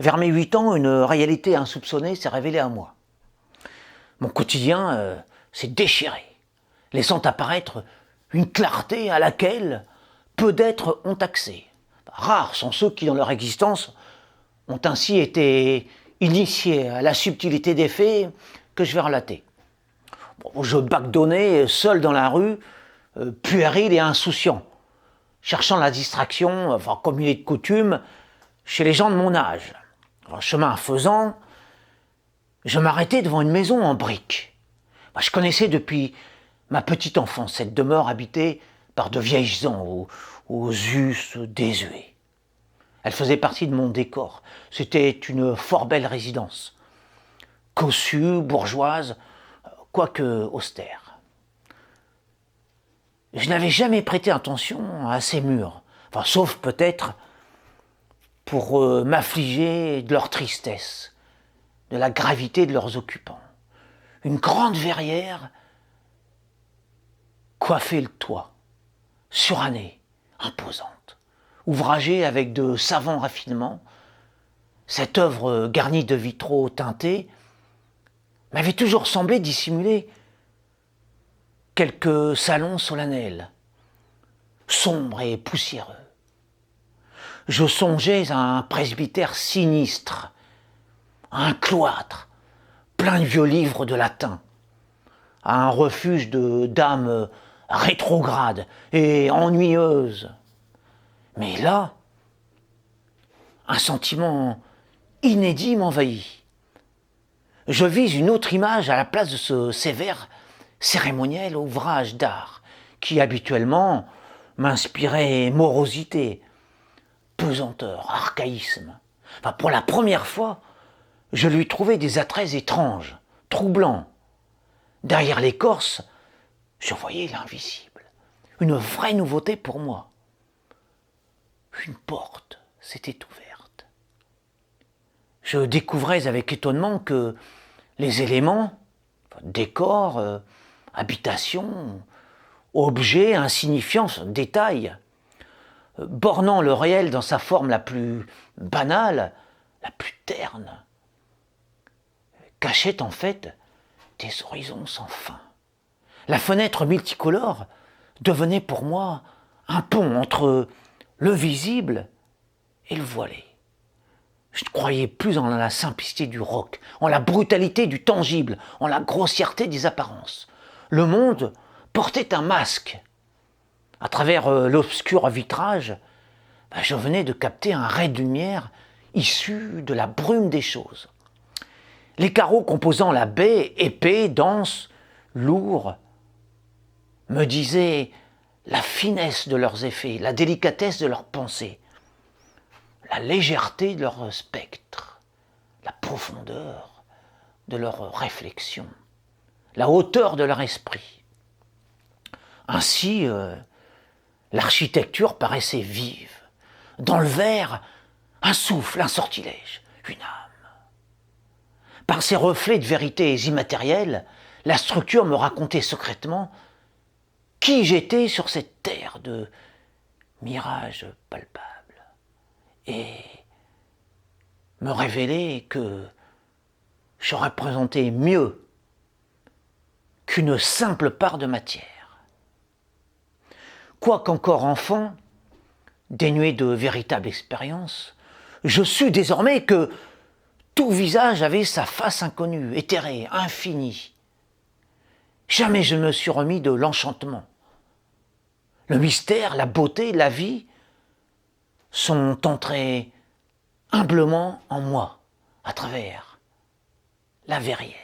Vers mes 8 ans, une réalité insoupçonnée s'est révélée à moi. Mon quotidien s'est déchiré, laissant apparaître une clarté à laquelle peu d'êtres ont accès. Rares sont ceux qui, dans leur existence, ont ainsi été initiés à la subtilité des faits que je vais relater. Je bacdonnais seul dans la rue, puéril et insouciant, cherchant la distraction, comme il est de coutume, chez les gens de mon âge. Chemin faisant, je m'arrêtais devant une maison en briques. Je connaissais depuis ma petite enfance cette demeure habitée par de vieilles gens aux us désuets. Elle faisait partie de mon décor. C'était une fort belle résidence, cossue, bourgeoise, quoique austère. Je n'avais jamais prêté attention à ces murs, sauf peut-être pour m'affliger de leur tristesse, de la gravité de leurs occupants. Une grande verrière coiffait le toit, surannée, imposante, ouvragée avec de savants raffinements. Cette œuvre garnie de vitraux teintés m'avait toujours semblé dissimuler quelques salons solennels, sombres et poussiéreux. Je songeais à un presbytère sinistre, à un cloître plein de vieux livres de latin, à un refuge de dames rétrogrades et ennuyeuses. Mais là, un sentiment inédit m'envahit. Je vis une autre image à la place de ce sévère cérémoniel ouvrage d'art qui habituellement m'inspirait morosité, pesanteur, archaïsme. Pour la première fois, je lui trouvais des attraits étranges, troublants. Derrière l'écorce, je voyais l'invisible, une vraie nouveauté pour moi. Une porte s'était ouverte. Je découvrais avec étonnement que les éléments, décors, habitations, objets insignifiants, détails, bornant le réel dans sa forme la plus banale, la plus terne, cachaient en fait des horizons sans fin. La fenêtre multicolore devenait pour moi un pont entre le visible et le voilé. Je ne croyais plus en la simplicité du roc, en la brutalité du tangible, en la grossièreté des apparences. Le monde portait un masque. À travers l'obscur vitrage, je venais de capter un ray de lumière issu de la brume des choses. Les carreaux composant la baie, épais, denses, lourds, me disaient la finesse de leurs effets, la délicatesse de leurs pensées, la légèreté de leur spectre, la profondeur de leurs réflexions, la hauteur de leur esprit. Ainsi, l'architecture paraissait vive. Dans le verre, un souffle, un sortilège, une âme. Par ces reflets de vérités immatérielles, la structure me racontait secrètement qui j'étais sur cette terre de mirages palpables et me révélait que je représentais mieux qu'une simple part de matière. Quoiqu'encore enfant, dénué de véritable expérience, je sus désormais que tout visage avait sa face inconnue, éthérée, infinie. Jamais je ne me suis remis de l'enchantement. Le mystère, la beauté, la vie sont entrés humblement en moi, à travers la verrière.